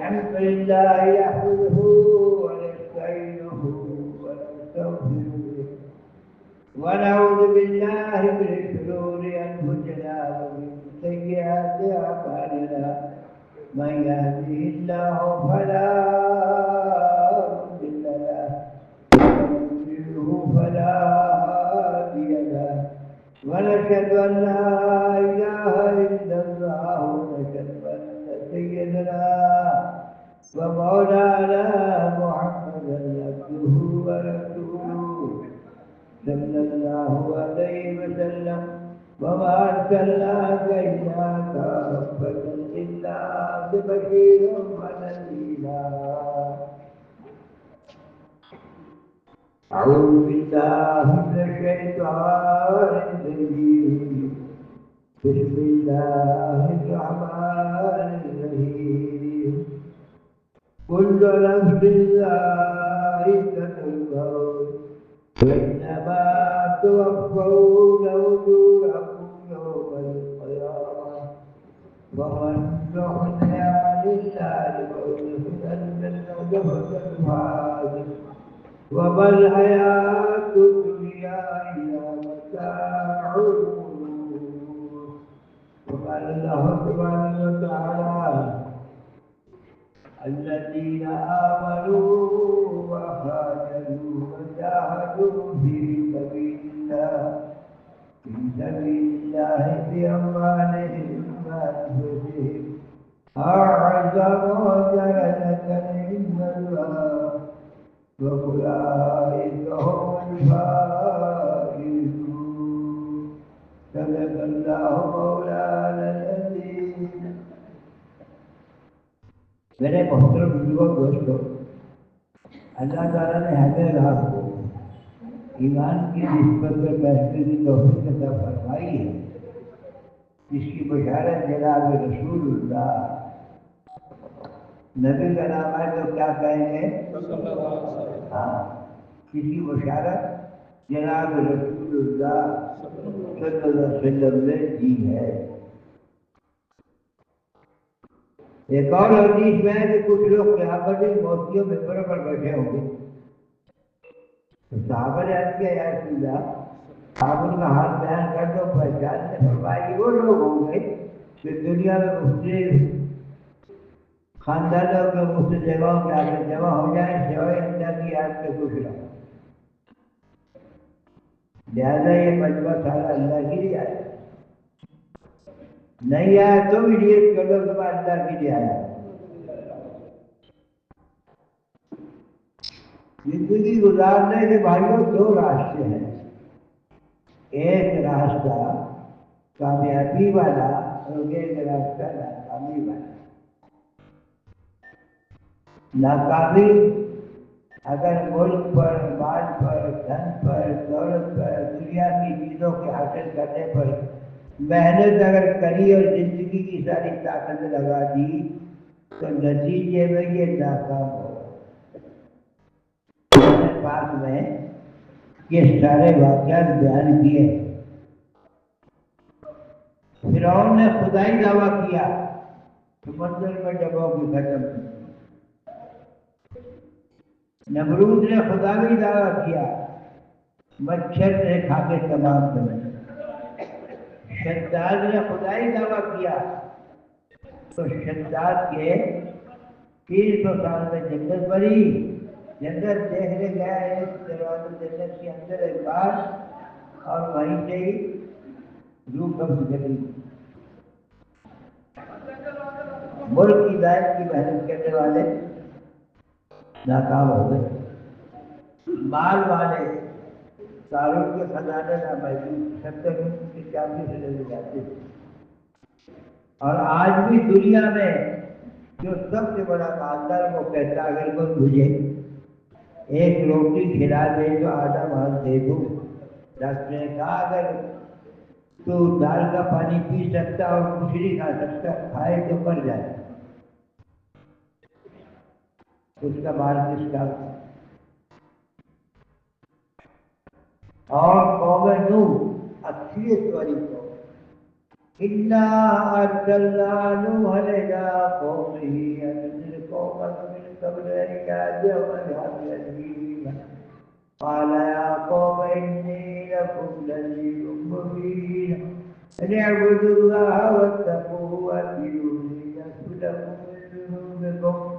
الحمد لله يحمده ونستعينه ونستغفره ونعوذ بالله من شرور أنفسنا ومن سيئات أعمالنا من يهده الله فلا مضل له ومن يضلله فلا هادي له ونشهد أن لا إله إلا الله ونشهد أن سيدنا ومولانا محمدا عبده ورسوله صلى الله عليه وسلم وما أرسلناك إلا كافة للناس بشيرا ونذيرا أعوذ بالله من الشيطان الرجيم بسم الله الرحمن الرحيم كل نفس ذائقة الموت وإنما توفون أجوركم يوم القيامة ومن زحزح عن النار وأدخل الجنة فقد فاز وما الحياة الدنيا إلا متاع الغرور. وقال الله سبحانه وتعالى الذين آمنوا وهاجروا وجاهدوا في سبيل الله بأموالهم وأنفسهم أعظم درجة عند الله وأولئك هم الفائزون. صدق الله مولانا العظيم. میرے محترم بزرگوں دوستوں، اللہ تعالیٰ نے ہمیں آپ کو ایمان کی نسبت پر فیصلے کی توفیق عطا فرمائی ہے، جس کی بشارت جناب رسول اللہ نبی کا نام ہے تو کیا کہیں گے؟ ہاں، اس کی بشارت جناب رسول اللہ صلی اللہ علیہ وسلم نے دی ہے۔ ایک اور حدیث میں ہے کہ کچھ لوگ قیامت کی موتیوں ممبروں پر بیٹھے ہوں گے، تو صحابہ نے عرض کیا یا رسول اللہ، آپ ان کا حال بیان کر دو۔ پہچان نے فرمایا کہ وہ لوگ ہوں گے کہ دنیا میں مختلف خاندانوں کے مختلف جگہوں کے آگے جمع ہو جائیں سوائے اللہ کی یاد کے کچھ لوگ، لہٰذا یہ مجمع سارا اللہ کے لیے آیا، نہیں آیا تو بھی نیت کر لو کہ میں اللہ کے لیے آیا۔ زندگی گزارنے کے بھائیوں دو راستے ہیں، ایک راستہ کامیابی والا اور ایک راستہ ناکامی والا۔ ناکامی اگر ملک پر، مال پر، دھن پر، دولت پر، دنیا کی چیزوں کے حاصل کرنے پر محنت اگر کری اور زندگی کی ساری طاقت لگا دی تو نتیجے میں یہ ناکام ہوگا۔ پاک میں یہ سارے واقعات بیان کیے۔ فرعون نے خدائی دعویٰ کیا، سمندر میں ڈبو کی ختم کی۔ نمرود نے خدائی دعویٰ کیا، مچھر نے کھا کے تمام کر دیا۔ شداد نے خدائی دعویٰ کیا تو شداد کے 300 سال میں جنت بنی۔ جنت دیکھنے گیا ایک دروازہ جنت کے اندر ایک بار، اور وہیں سے ہی روح قبض کر لی۔ ملک کی ہدایت کی محنت کرنے والے ناکام ہو گئے، مال والے قارون کے خزانے نہ محدود 70 کی چابی سے لے جاتے تھے۔ اور آج بھی دنیا میں جو سب سے بڑا مالدار وہ کہتا اگر کوئی مجھے ایک روٹی کھلا دے تو آدھا مال دے دوں۔ ڈاکٹر نے کہا اگر تو دال کا پانی پی سکتا اور کچھ نہیں کھا سکتا، کھائے تو مر جائے، اس کا مال کس کا؟ اور قوم نوح اکثریت والی قوم، اِنَّا أَرْسَلْنَا نُوحًا إِلَىٰ قَوْمِهِ أَنْ أَنذِرْ قبل أن يأتيهم العذاب أليم قال يا قوم إني لكم نذير مبين أن اعبدوا الله واتقوه وأطيعوني يغفر لكم من ذنوبكم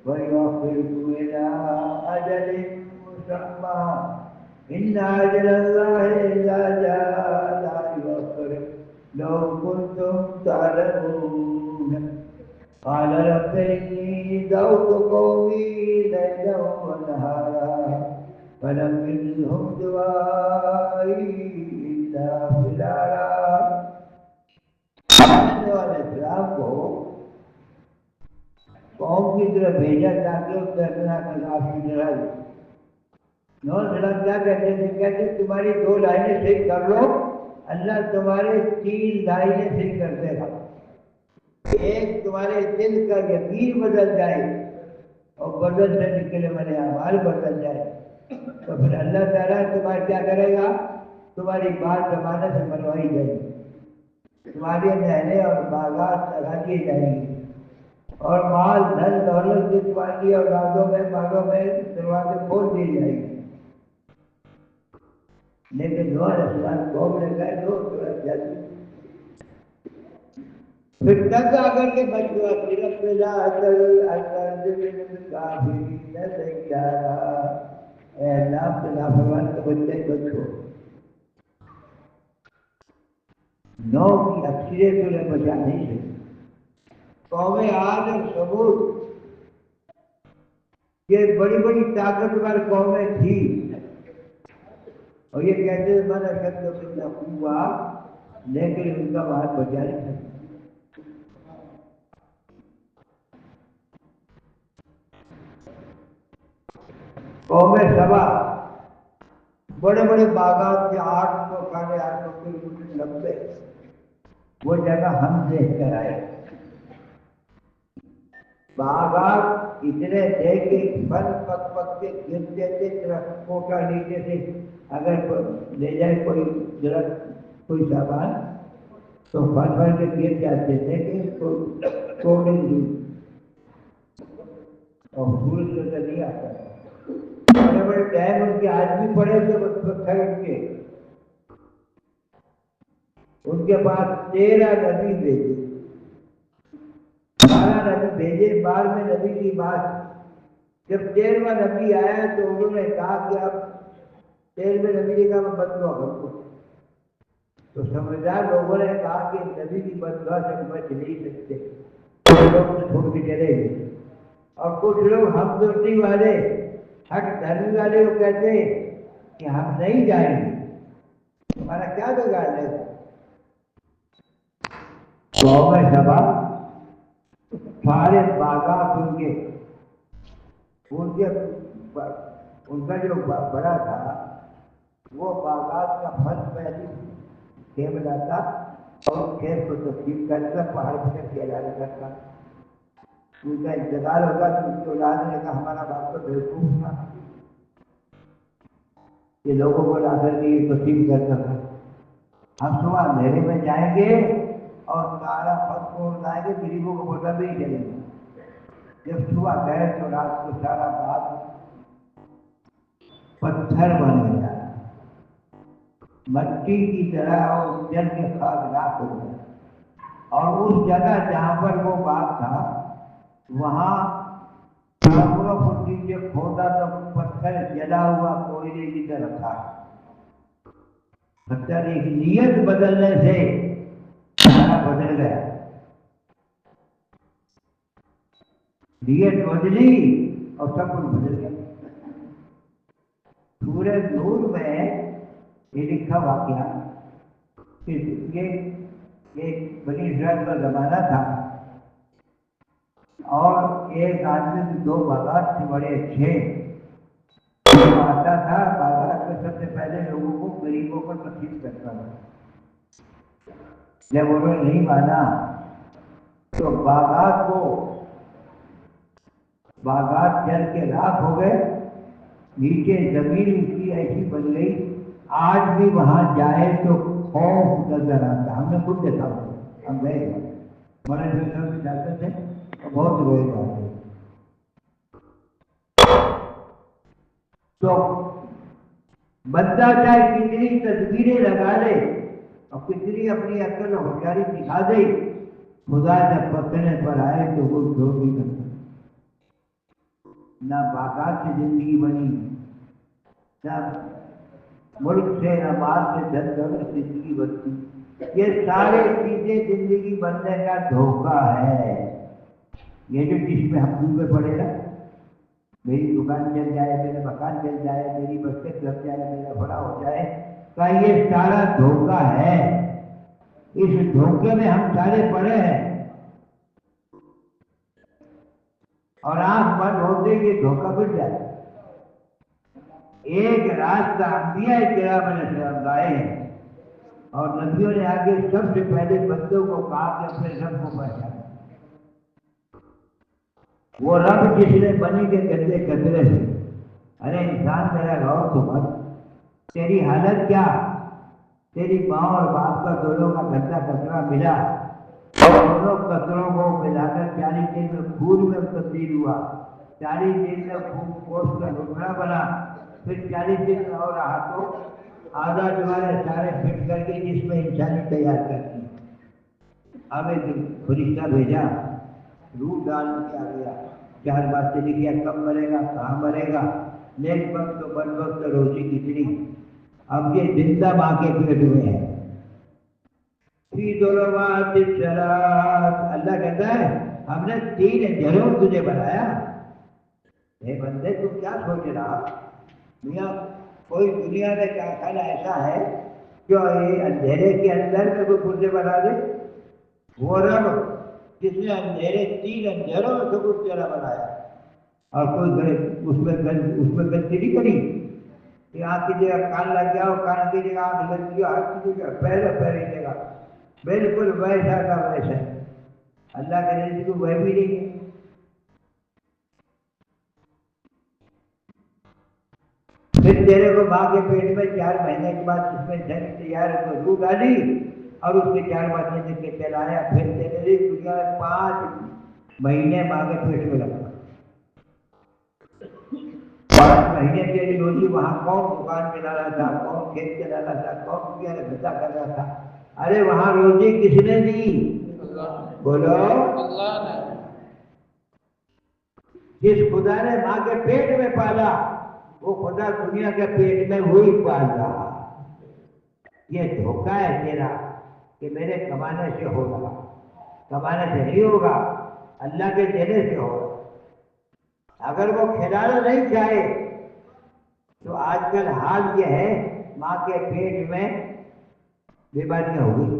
ويؤخركم إلى أجل مسمى إن أجل الله إذا جاء لا يؤخر لو كنتم تعلمون قال رب إني دعوت قومي ليلا ونهارا فلم يزدهم دعائي إلا فرارا. السلام کو قوم کی طرف بھیجا تاکہ اس سے اپنا خلاف کی لڑائی. نو سلام کیا کہتے ہیں؟ کہتے ہیں تمہاری 2 لائنیں صحیح کر لو، اللہ تمہارے 3 لائنیں صحیح کر دے گا. ایک تمہارے دل کا یقین بدل جائے اور بدل سے نکلے والے اعمال بدل جائے تو پھر اللہ تعالیٰ تمہارا کیا کرے گا؟ تمہاری بات زمانہ سے بنوائی جائے گی، تمہاری نہریں اور باغات لگا دیے جائیں گی اور مال دھن دولت سے تمہاری اولادوں میں باغوں میں دروازے کھول دیے جائیں گے. لیکن نوح علیہ السلام قوم نے کہا دو تھوڑا جلدی پھر تک آ کر کے بچوا صرف لا اے اللہ کے نافرمان کے بچے کو چھوڑ. نو کی اکثریت انہیں بچا نہیں سکتی. قوم عاد اور ثمود یہ بڑی بڑی طاقتور قومیں تھیں اور یہ کہتے ہیں من اشد منا قوہ، لیکن ان کا بات بچا نہیں سکتا. قوم سبا بڑے بڑے باغات کے 800 ساڑھے 800 کلومیٹر لمبے وہ جگہ ہم دیکھ کر آئے. باغات اتنے تھے کہ پھل پک پک کے گرتے تھے، درخت کوٹا نیچے سے اگر لے جائے کوئی درخت کوئی سامان تو پھل پھل کے گر جاتے تھے کہ اس کو توڑنے کی اور سورج کا نہیں آتا. بڑے بڑے ڈیم ان کے آج بھی پڑے تھے پتھر ان کے پاس 13 نبی بھیجے، 12 نبی بھیجے. بعد میں نبی کی بات جب 13واں نبی آیا تو انہوں نے کہا کہ اب 13ویں نبی کا میں بددعا کروں. تو سمجھدار لوگوں نے کہا کہ نبی کی بددعا سے بچ نہیں سکتے، لوگ تو چھوڑ کے چلے گئے. اور کچھ لوگ ہمدردی والے حق دھرمی والے وہ کہتے ہیں کہ ہم نہیں جائیں گے، تمہارا کیا بگاڑ ہے. قوم سبا سارے باغات ان کا جو بڑا تھا وہ باغات کا پھل پہلی کھیپ لاتا اور کھیپ کو تقسیم کرتا، پہاڑ پہ کھیلانے کرتا. ان کا انتقال ہوگا تو اس کی اولاد نے کہا ہمارا باپ تو بیوقوف تھا، یہ لوگوں کو لا کر کے یہ تقسیم کرتا تھا. ہم صبح اندھیرے میں جائیں گے اور سارا پھل توڑ لائیں گے، غریبوں کو پتہ بھی نہیں چلے گا. جب صبح گئے تو رات کو سارا باغ پتھر بن گیا، مٹی کی طرح اور جل کے خاک راکھ ہو گیا. اور اس جگہ جہاں پر وہ باغ تھا وہاں کمروں کو نیچے کھودا تو پتھر جلا ہوا کوئلے کی طرح تھا. پتھر ایک نیت بدلنے سے سارا بدل گیا. نیت بدلی اور سب کچھ بدل گیا. سورہ نور میں یہ لکھا واقعہ کہ یہ ایک بنی اسرائیل کا زمانہ تھا اور ایک آدمی کی 2 باغات تھے بڑے اچھے. وہ آتا تھا باغات میں سب سے پہلے لوگوں کو غریبوں کو تقسیم کرتا تھا. جب انہوں نے نہیں مانا تو باغات جل کے راکھ ہو گئے. نیچے زمین اس کی ایسی بن گئی آج بھی وہاں جائے تو خوف نظر آتا. ہم نے خود دیکھا ہوا، ہم گئے تھے بڑے بھی جاتے تھے تو بہت روئے آتے. بندہ چاہے کتنی تصویریں لگا لے اور کتنی اپنی عقل اور ہوشیاری دکھا دے، خدا جب پکڑنے پر آئے تو وہ چھوڑ نہیں کرتا۔ نہ باقات سے زندگی بنی، نہ ملک سے، نہ مال سے، دھن دولت سے زندگی بنتی۔ یہ سارے چیزیں زندگی بننے کا دھوکہ ہے۔ یہ جو جس میں ہم ڈوبے پڑے نا، میری دکان چل جائے، میرا مکان چل جائے، میری بچت لگ جائے، میرا بڑا ہو جائے، کا یہ سارا دھوکہ ہے۔ اس دھوکے میں ہم سارے پڑے ہیں اور آنکھ بند ہوتے یہ دھوکہ مل جائے۔ ایک راستہ انبیاء کرام علیہ السلام لائے ہیں اور نبیوں نے آگے سب سے پہلے بندوں کو کہا کہ اپنے رب کو پہچانا۔ وہ رب جس نے بنی کے گندے کچرے سے، ارے انسان میرا غور تو مت، تیری حالت کیا، تیری ماں اور باپ کا دونوں کا گندا کچرا ملا اور دونوں کچروں کو ملا کر 40 دن میں خون میں تبدیل ہوا، 40 دن میں خون گوشت کا ٹکڑا بنا، پھر 40 دن اور رہا تو آدھا دوبارے سارے فٹ کر کے جس میں انسانی تیار کرتی۔ اب ایک فرشتہ بھیجا، روح ڈال کے آ گیا، 4 باتیں لکھیا، کب مرے گا، کہاں مرے گا، نیک وقت بد وقت روزی کتنی۔ اب یہ زندہ ماں کے پیٹ میں ہے۔ فی ظلمات الثلاث، اللہ کہتا ہے ہم نے 3 اندھیروں میں تجھے بنایا۔ اے بندے تم کیا سوچ رہا، میاں کوئی دنیا میں کارخانہ ایسا ہے جو یہ اندھیرے کے اندر میں کوئی پرزے بنا دے؟ وہ رب جس نے اندھیرے 3 اندھیروں میں سب کچھ تیرا بنایا اور کوئی اس میں غلطی نہیں کری کہ آنکھ کی جگہ کان لگ گیا اور کان کی جگہ آنکھ لگ گیا، ہاتھ کی جگہ پیر ہی جگہ، بالکل ویسا کا ویسا۔ اللہ کے رزق کو وہ بھی نہیں ہے۔ پھر تیرے کو ماں کے پیٹ میں 4 مہینے کے بعد اس میں جھنگ تیار کو روح ڈالی اور اس کے 4 باتیں لکھ کے چلایا، پھر تیرے لیے دنیا میں 5 مہینے ماں کے پیٹ میں رکھا۔ 5 مہینے کے لیے روزی وہاں کون دکان چلا رہا تھا، کون کھیت چلا رہا تھا، کون کیا بتا کر رہا تھا؟ ارے وہاں روزی کس نے دی؟ بولو، اللہ نے۔ جس خدا نے ماں کے پیٹ میں پالا وہ خدا دنیا کے پیٹ میں وہی پال رہا۔ یہ دھوکہ ہے تیرا کہ میرے کمانے سے ہوگا، کمانے سے نہیں ہوگا، اللہ کے دینے سے ہوگا۔ اگر وہ کھلانا نہیں چاہے تو آج کل حال یہ ہے ماں کے پیٹ میں بیماریاں ہو گئی۔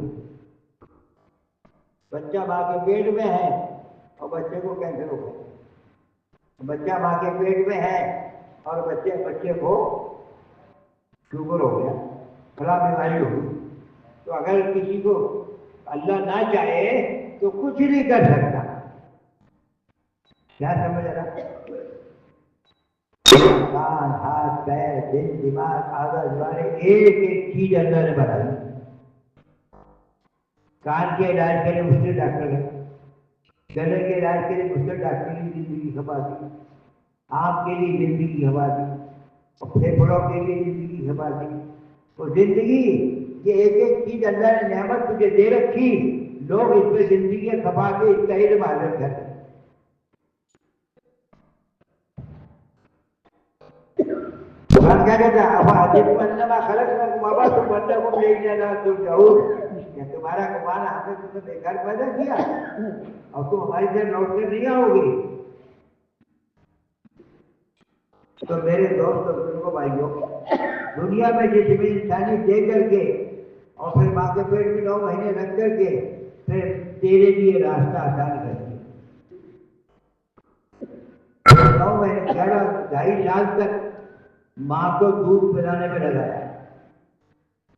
بچہ ماں کے پیٹ میں ہے اور بچے کو کینسر ہو گیا، بچہ ماں کے پیٹ میں ہے اور بچے کو شوگر ہو گیا، بڑا بیماری ہو گئی۔ تو اگر کسی کو اللہ نہ چاہے تو کچھ نہیں کر سکتا۔ کیا سمجھ رہا؟ کان، ہاتھ، پیر، دل، دماغ، اعضاء جوارے، ایک ایک چیز اللہ نے بنائی۔ کان کے علاج کے لیے مسلم ڈاکٹر ہے، گلے کے علاج کے لیے مسلم ڈاکٹر کی زندگی کھپا دی، آنکھ کے لیے زندگی کھپا دی اور پھیپھڑوں کے لیے زندگی کھپا دی۔ تو زندگی یہ ایک ایک چیز اللہ نے نعمت تجھے دے رکھی، لوگ اس پہ زندگی کھپا کے اس کا علم حاصل کرتے۔ قرآن کیا کہتا ہے؟ افحسبتم انما خلقناکم عبثا وانکم الینا لا ترجعون۔ کہ تمہارا گمان ہم نے تمہیں بیکار پیدا کیا اور تم ہماری طرف لوٹ کر نہیں آؤ گی۔ تو میرے دوست اور بزرگوں بھائیوں، دنیا میں جس میں انسانی دے کر کے اور پھر ماں کے پیٹ میں 9 مہینے رکھ کر کے پھر تیرے لیے راستہ آسان کر دیا۔ 9 مہینے 2.5 سال تک ماں کو دودھ پلانے میں لگایا۔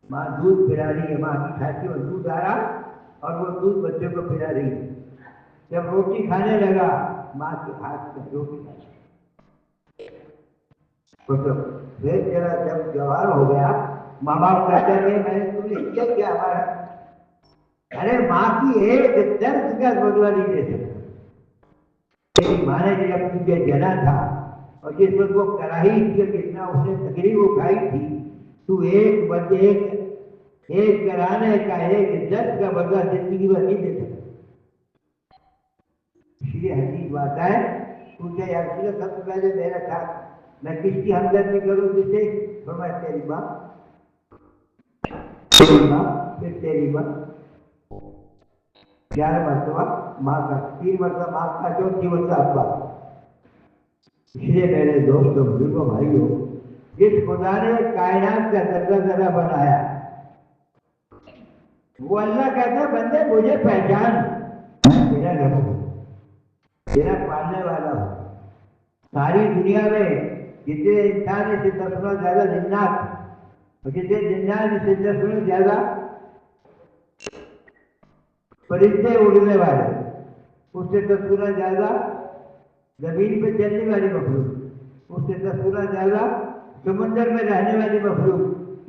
ماں دودھ پلا رہی ہے، ماں کی چھاتی میں دودھ آ رہا اور وہ دودھ بچے کو پلا رہی ہے۔ جب روٹی کھانے لگا ماں کے ہاتھ میں روٹی کھائی، پھر جب جوان ہو گیا ماں باپ کہتے ہیں میں نے تمہیں کیا کیا ہمارا؟ ارے ماں کی ایک درد کا بدلہ نہیں دے سکتا۔ تیری ماں نے جب تجھے جنا تھا اور جس وقت وہ کراہی تھی، جتنا اس نے تکلیف اٹھائی تھی، تو ایک بندے ایک کرانے کا ایک جج کا بدلہ زندگی میں نہیں دے سکتا. اس لیے حدیث بات ہے پوچھا یا رسول اللہ سب سے پہلے میرا تھا میں کس کی ہمدردی کروں جس سے فرمایا تیری ماں پھر تیری ماں 11 مرتبہ ماں کا 3 مرتبہ ماں کا 4 مرتبہ ابا. اس لیے میرے دوستوں بزرگوں بھائیوں جس خدا نے کائنات کا ذرہ ذرہ بنایا وہ اللہ کہتا ہے بندے مجھے پہچان تیرا رب ہوں تیرا پالنے والا ہوں. ساری دنیا میں جتنے انسان سے 10 گنا زیادہ جنات اور جتنے جنات سے 10 گنا زیادہ پرندے اڑنے والے اس سے 10 گنا زیادہ زمین پہ چلنے والی مخلوق اس سے 10 گنا زیادہ سمندر میں رہنے والی مخلوق.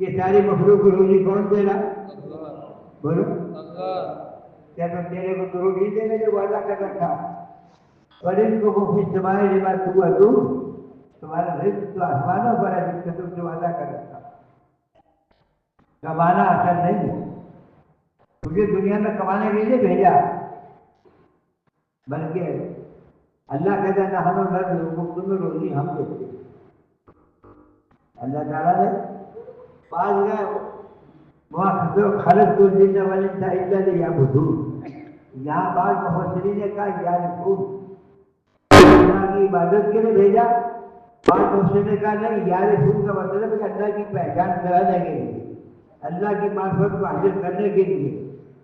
یہ ساری مخلوق کو روزی کون دے رہا؟ بولو کیا تم تیرے کو تو روزی دینے جو وعدہ کر رکھا اور ان کو مفت سمائے لما ہوا تمہارا رزق تو آسمانوں پر ہے جس کا تم سے وعدہ کر رکھا. کمانا آسان نہیں ہے. تجھے دنیا میں کمانے کے لیے بھیجا بلکہ اللہ کہتا ہے نہ ہم لوگ تمہیں روزی ہم دیتے. اللہ تعالیٰ نے بعض گئے وہاں خالد کو جنہ والے اللہ نے یا بدھور یہاں بعض مفسرین نے کہا یا رسول اللہ کی عبادت کے لیے بھیجا. بعض مفسرین نے کہا نہیں یا رسول کا مطلب ہے کہ اللہ کی پہچان کرانے کے لیے اللہ کی معرفت کو حاصل کرنے کے لیے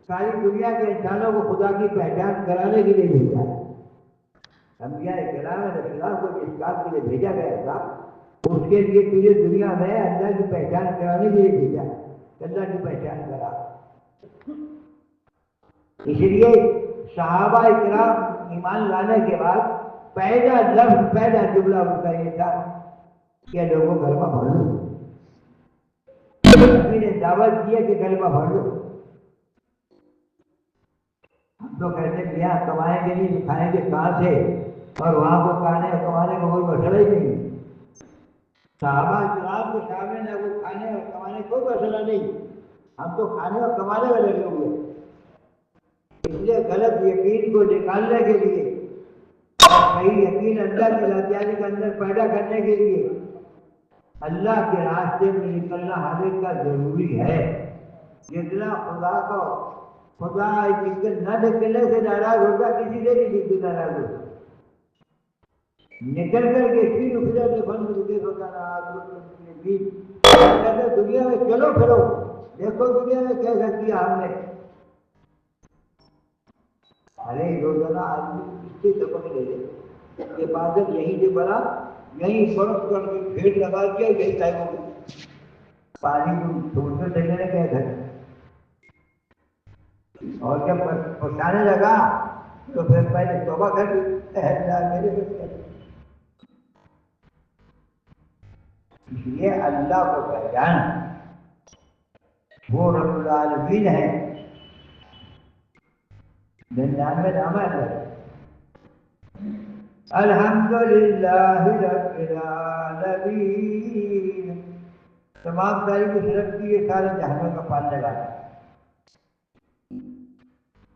ساری دنیا کے انسانوں کو خدا کی پہچان کرانے کے لیے بھیجا. انبیاء کرام علیہ السلام کو جس کام کے لیے بھیجا گیا تھا اس کے لیے تجھے دنیا میں اللہ کی پہچان کرانے کے لیے بھیجا. اللہ کی پہچان کرا. اس لیے صحابہ اکرام ایمان لانے کے بعد پہلا لفظ پہلا جملہ ان کا یہ تھا کہ لوگوں کلمہ پڑھ لو. نبی نے دعوت کی ہے کہ کلمہ پڑھ لو. ہم تو کہتے ہیں یہاں کمائیں گے نہیں کھائیں گے کہاں سے اور وہاں کو کھانے اور کمانے کا کوئی مسئلہ ہی نہیں. صحابہ کرام کے سامنے نہ وہ کھانے اور کمانے کوئی مسئلہ نہیں. ہم تو کھانے اور کمانے میں لگے ہوئے. اس لیے غلط یقین کو نکالنے کے لیے اور صحیح یقین اللہ کی ذاتیانی کے اندر پیدا کرنے کے لیے اللہ کے راستے میں نکلنا ہر ایک کا ضروری ہے. جتنا خدا نہ نکلنے سے ناراض ہوگا کسی سے نہیں ناراض ہوگا. نکل کر کے اسی رکنے سے بند رکے ہوتا رہا دنیا میں چلو پھرو دیکھو دنیا میں کیسا کیا ہم نے. ارے روزانہ آدمی اس سے سبق لے لے عبادت یہیں سے بڑا یہیں فرق کر کے بھیڑ لگا کے یہی ٹائم ہو گیا. پانی چھوڑنے دینے نے کہہ تھا اور جب پہنچانے لگا تو پھر پہلے توبہ کر میرے اس لیے اللہ کو پہچان وہ رب العالمین ہے. 99 نام ہے الحمدللہ رب العالمین. تمام تعریف رب کی یہ سارے جہانوں کا پالنے والا ہے.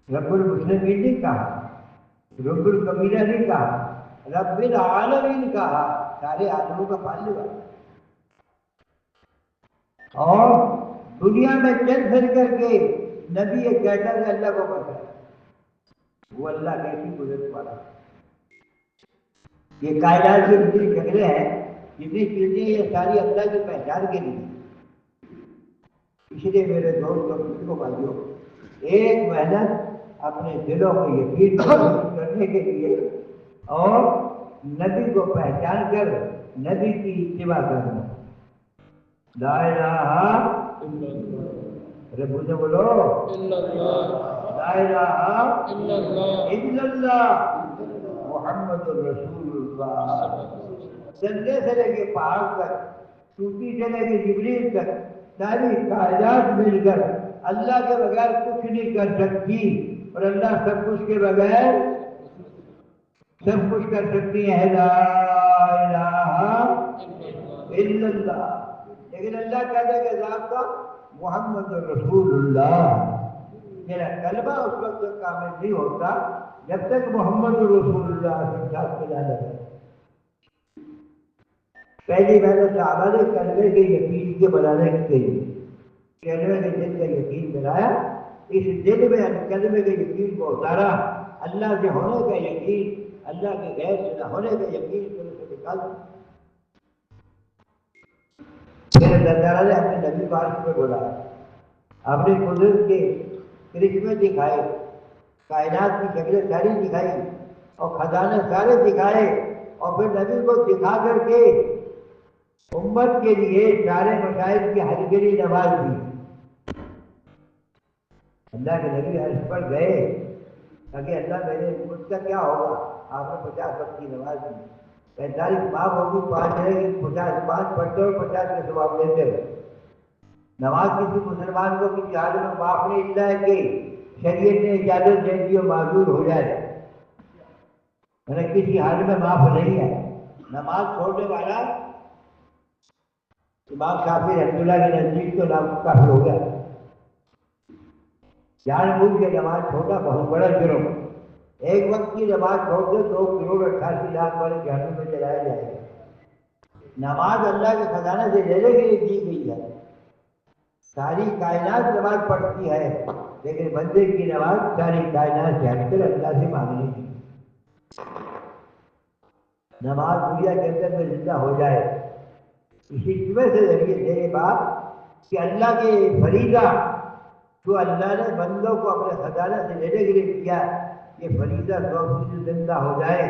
رب المسلمین نہیں کہا رب الکبیرہ نہیں کہا رب العالمین کہا سارے عالموں کا پالنے والا. اور دنیا میں چل پھر کر کے نبی یہ کہتا ہے اللہ کو پتا وہ اللہ کیسی قدرت والا. یہ کائنات کی جتنی جگہیں ہیں جتنی چیزیں یہ ساری اللہ کی پہچان کے لیے. اس لیے میرے دوست اور کسی کو بھائیوں ایک محنت اپنے دلوں کو یقین کرنے کے لیے اور نبی کو پہچان کر نبی کی اتباع کرنا. لا الہ ارے بولے بولو لا الہ الا اللہ محمد رسول اللہ. سندے سے لے کے پہاڑ تک ٹوٹی سے لے کے جبریل تک ساری کائنات مل کر اللہ کے بغیر کچھ نہیں کر سکتی اور اللہ سب کچھ کے بغیر سب کچھ کر سکتی ہے. لا الہ الا اللہ لیکن اللہ کہتا ہے کہ ضابطہ محمد رسول اللہ، میرا کلمہ اس وقت تک کامل نہیں ہوتا جب تک محمد رسول اللہ کے ساتھ ملا جائے۔ پہلی محنت صحابہ نے کلمے کے یقین کے بنانے کے لیے کلمے کے دل کا یقین بنایا، اس دل میں کلمے کے یقین کو اتارا، اللہ کے ہونے کا یقین، اللہ کے غیر سے نہ ہونے کا یقین پھر اسے نکال دیا۔ پھر اللہ تعالیٰ نے اپنے نبی پاک کو بلایا، اپنے قدرت کے کرشمے دکھائے، کائنات کی شکلیں ساری دکھائی اور خزانے سارے دکھائے، اور پھر نبی کو دکھا کر کے امت کے لیے سارے مسائل کی حل کے لیے نماز دی۔ اللہ کے نبی عرش پر گئے کہ اللہ میرے امت کا کیا ہوگا؟ آپ نے 50 وقت کی نماز دی، 45 معاف ہوگی، 5 رہے گی، 5 پڑھتے ہو، 50 کے ثواب دیتے ہو۔ نماز کسی مسلمان کو کسی حال میں معاف نہیں ملتا ہے کہ شریعت نے اجازت دے دی اور معذور ہو جائے، کسی حال میں معاف نہیں ہے۔ نماز چھوڑنے والا امام شافعی رحمۃ اللہ کے نزدیک تو نام کافر ہو گیا، جان بوجھ کے نماز چھوڑنا بہت بڑا جرم۔ ایک وقت کی نماز چھوڑ دے 2 کروڑ 88 لاکھ والے جہنم میں جلایا جائے گا۔ نماز اللہ کے خزانہ سے لینے کے لیے دی گئی ہے، ساری کائنات نماز پڑھتی ہے، لیکن بندے کی نماز ساری کائنات سے ہٹ کر اللہ سے مانگنی ہے۔ نماز دنیا کے اندر میں زندہ ہو جائے، اسی جمعے سے ذریعے سے یہ بات کہ اللہ کے فریضہ جو اللہ نے بندوں کو اپنے خزانہ سے لینے کے لیے کیا، یہ فریضہ توحید زندہ ہو جائے،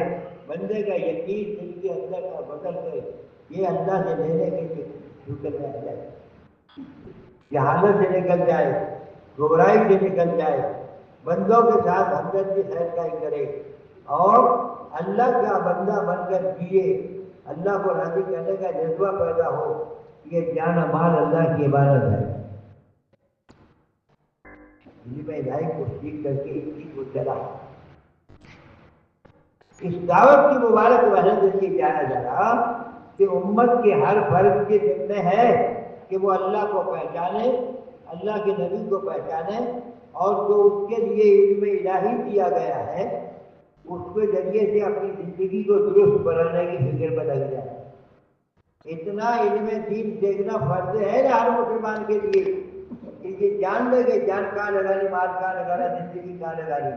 بندے کا یقین دل کے اندر کا بدل کر یہ اللہ سے لینے کے لیے شکر میں آ جائے، جہالت سے نکل جائے، گمراہی سے نکل جائے، بندوں کے ساتھ ہمدردی خیر خائی کرے اور اللہ کا بندہ بن کر جیے، اللہ کو راضی کرنے کا جذبہ پیدا ہو۔ یہ جان و مال اللہ کی عبادت ہے۔ میں ہدایت کو سیکھ کر کے اس چیز کو چلا، اس دعوت کی مبارک وجہ سے یہ جانا جا رہا کہ امت کے ہر فرد کے ذمہ ہے کہ وہ اللہ کو پہچانے، اللہ کے نبی کو پہچانے، اور جو اس کے لیے علم الہی دیا گیا ہے اس کے ذریعے سے اپنی زندگی کو درست بنانے کی فکر میں لگ جائے۔ اتنا علم دین دیکھنا فرض ہے نا ہر مسلمان کے لیے کہ یہ جان لے کہ جان کہاں لگانی، مال کہاں لگانا، زندگی کہاں لگانی۔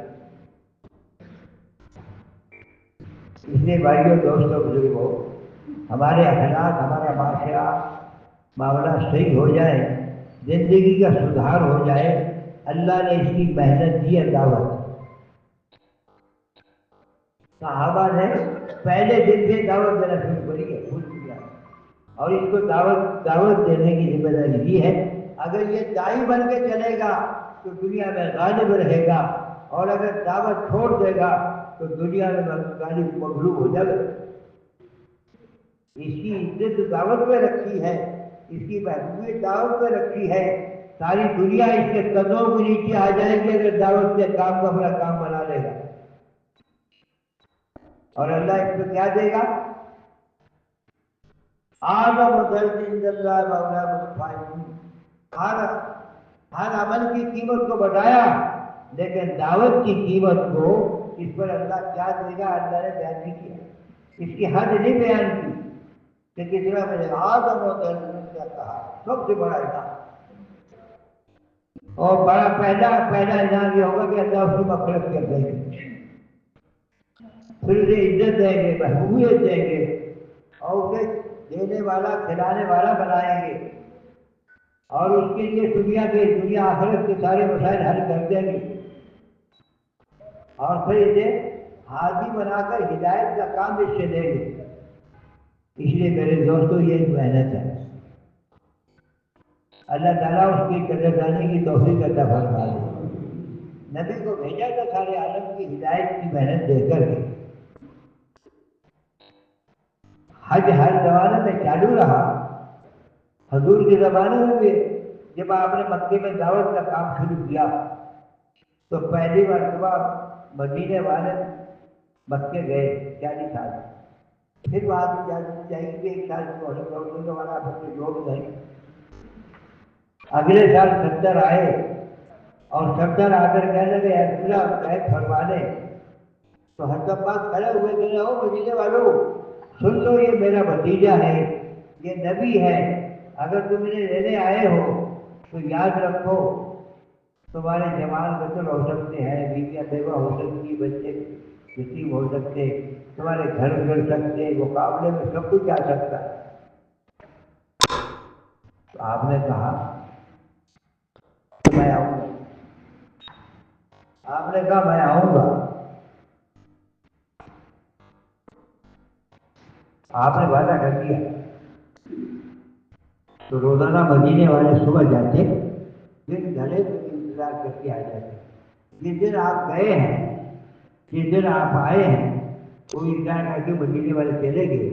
اس لیے بھائیوں، دوستوں، بزرگوں، ہمارے اخلاق، ہمارا معاشرہ معاملہ صحیح ہو جائے، زندگی کا سدھار ہو جائے، اللہ نے اس کی محنت دی ہے دعوت۔ صحابہ نے پہلے دن سے دعوت دینا شروع کری ہے پوری دنیا میں، اور اس کو دعوت دینے کی ذمہ داری دی ہے۔ اگر یہ داعی بن کے چلے گا تو دنیا میں غالب رہے گا، اور اگر دعوت چھوڑ دے گا تو دنیا میں غالب مغلوب ہو جائے گا۔ اس کی عزت دعوت میں رکھی ہے، اس کی محبوبیت دعوت میں رکھی ہے، ساری دنیا اس کے قدموں کے نیچے آ جائے گی اگر دعوت کے کام کو اپنا کام بنا لے گا۔ اور اللہ اس کو کیا دے گا؟ اعظم درج عند اللہ مولا مصطفیٰ۔ ہر عمل کی قیمت کو بتایا، لیکن دعوت کی قیمت کو اس پر اللہ کیا دے گا اللہ نے بیان نہیں کیا، اس کی حد نہیں بیان کی کہ کتنا ملے گا۔ اعظم درج کیا کہا، سب سے بڑا انعام، اور بڑا پہلا انعام یہ ہوگا کہ اللہ اس کی مغفرت کر دیں گے، پھر اسے عزت دیں گے، محبوبیت دیں گے، اور اسے دینے والا کھلانے والا بنائیں گے، اور اس کے لیے دنیا آخرت کے سارے مسائل حل کر دیں گے، اور پھر اسے حاجی بنا کر ہدایت کا کام اس سے دیں گے۔ اس لیے میرے دوستوں یہ محنت ہے، اللہ تعالیٰ اس کی قدردانی کی توفیق عطا فرمائے۔ نبی کو بھیجا تھا سارے عالم کی ہدایت کی محنت دے کر کے۔ حج ہر زمانے میں چالو رہا، حضور کے زمانے میں بھی جب آپ نے مکے میں دعوت کا کام شروع کیا تو پہلی مرتبہ مدینے والے مکے گئے 40 سال، پھر وہاں جائیں گے 1 سال کی کا والا اپنے لوگ گئے. اگلے سال 70 آئے اور 70 آ کر کہنے لگے ایسا قید فرما لے. تو حضرت عباس کھڑے ہوئے کہ او مدینے والوں سن لو، یہ میرا بھتیجا ہے، یہ نبی ہے، اگر تم انہیں لینے آئے ہو تو یاد رکھو تمہارے جوان قتل ہو سکتے ہیں، بیویاں بیوہ ہو سکتی، بچے یتیم ہو سکتے، تمہارے گھر اجڑ سکتے، مقابلے میں سب کچھ آ سکتا ہے. تو آپ نے کہا میں آؤں گا. آپ نے کہا میں آؤں گا. آپ نے وعدہ کر دیا. تو روزانہ مدینے والے صبح جاتے، دن ڈھلے تو انتظار کر کے آ جاتے. جس دن آپ گئے ہیں، جس دن آپ آئے ہیں، کوئی انتظار کر کے مدینے والے چلے گئے.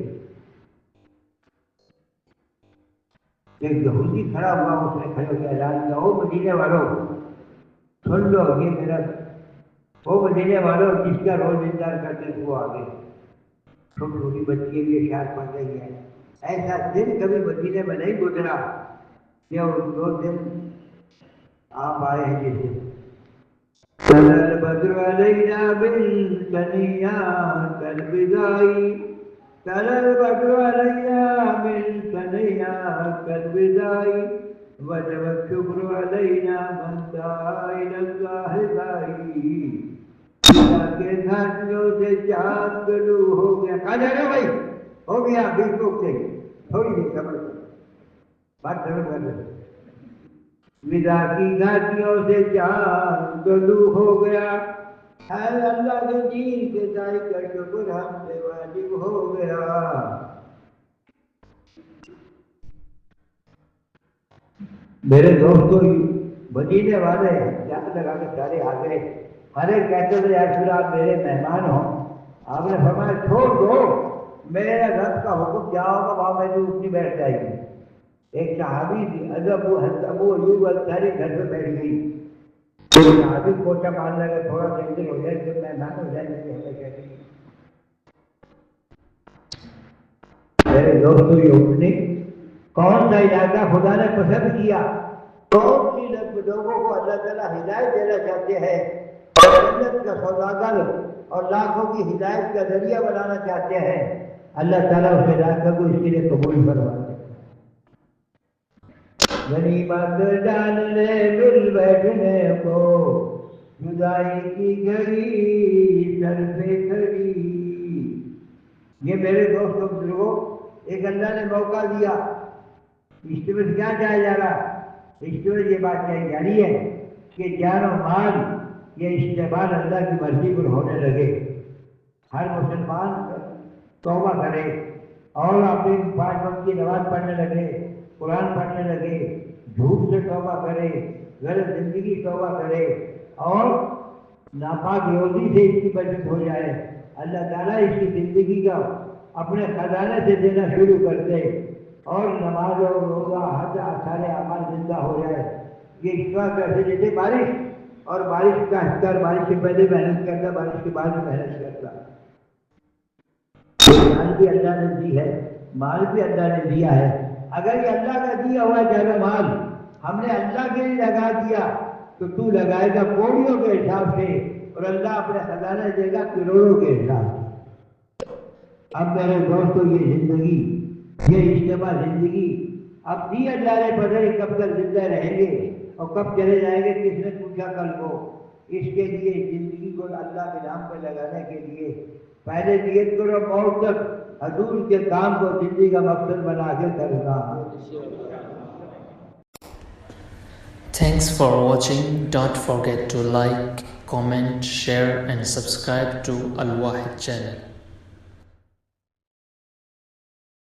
ایک یہودی کھڑا ہوا، اس نے کھڑے ہو کے اعلان کیا او مدینے والوں سن لو، یہ میرا وہ مدینے والوں جس کا روز انتظار کرتے تھے وہ آگے. چھوٹی چھوٹی بچیاں بھی اشعار پڑھ رہی ہیں. ایسا دن کبھی مدینے میں نہیں گزرا کہ اس 2 دن آپ آئے ہیں. جیسے بدر علینا بالثنیات الوداعی، بدر علینا بالثنیات الوداعی، وجب الشکر علینا من دعا الی اللہ داعی. کے گھاٹیوں سے چاند گلو ہو گیا. کہا جا رہا بھائی ہو گیا بالکل صحیح، تھوڑی دیر صبر کرو، بات ضرور کر رہے. ودا کی گھاٹیوں سے چاند گلو ہو گیا، ہے اللہ کے دین کے دائی کا شکر ہم سے واجب ہو گیا. میرے دوستوں مدینے والے جان لگا کے سارے آ گئے. ہر ایک کہتے تھے یا پھر آپ میرے مہمان ہوں. آپ نے فرمایا چھوڑ دو، میرے رب کا حکم جاؤ گا وہاں میں تو اٹھنی بیٹھ جائے گی. ایک صحابی تھی ابو ایوب انصاری گھر پہ بیٹھ گئی. صحابی کوچا مارنے لگا تھوڑا سا ادھر ہو جائے پھر مہمان ہو جائے گی. میرے دوستوں یہ اٹھنے کون سا علاقہ خدا نے پسند کیا، کون سی لوگوں کو اللہ تعالیٰ ہدایت دینا چاہتے ہیں اور جنت کا سوداگر اور لاکھوں کی ہدایت کا ذریعہ بنانا چاہتے ہیں، اللہ تعالیٰ اس علاقہ کو اس کے لیے قبول فرماتے ہیں. غنیمت جان لے مل بیٹھنے کو، جدائی کی گھڑی سر پہ کھڑی. یہ میرے دوستوں بزرگوں ایک اللہ نے موقع دیا. اس میں کیا کہا جا رہا؟ اس میں یہ بات کہی جا رہی ہے کہ جان و مال یہ استعمال اللہ کی مرضی پر ہونے لگے. ہر مسلمان توبہ کرے اور اپنی 5 وقت کی نماز پڑھنے لگے، قرآن پڑھنے لگے، جھوٹ سے توبہ کرے، غلط زندگی توبہ کرے اور ناپاک روزی سے اس کی بچت ہو جائے. اللہ تعالیٰ اس کی زندگی کا اپنے خزانے سے دینا شروع کر دے اور نماز اور روزہ حج سارے اعمال زندہ ہو جائے. یہ اس طرح کیسے جیسے بارش، اور بارش کا اختیار بارش سے پہلے محنت کرتا، بارش کے بعد محنت کرتا. مال بھی اللہ نے دی ہے، مال بھی اللہ نے دیا ہے. اگر یہ اللہ کا دیا ہوا جانا مال ہم نے اللہ کے لیے لگا دیا تو تو لگائے گا کوڑیوں کے حساب سے اور اللہ اپنے خزانہ دے گا کروڑوں کے حساب سے. اب میرے دوستوں یہ زندگی، یہ اجتماع زندگی اب دی اللہ نے پتہ نہیں کب تک زندہ رہیں گے اور کب چلے جائیں گے. کس نے پوچھا کل کو؟ اس کے لیے زندگی کو اللہ کے نام پہ لگانے کے لیے پہلے نیت کرو موت تک حضور کے کام کو زندگی کا مقصد بنا کے کرنا. Thanks for watching. Don't forget to like, comment, share and subscribe to Al Wahid channel.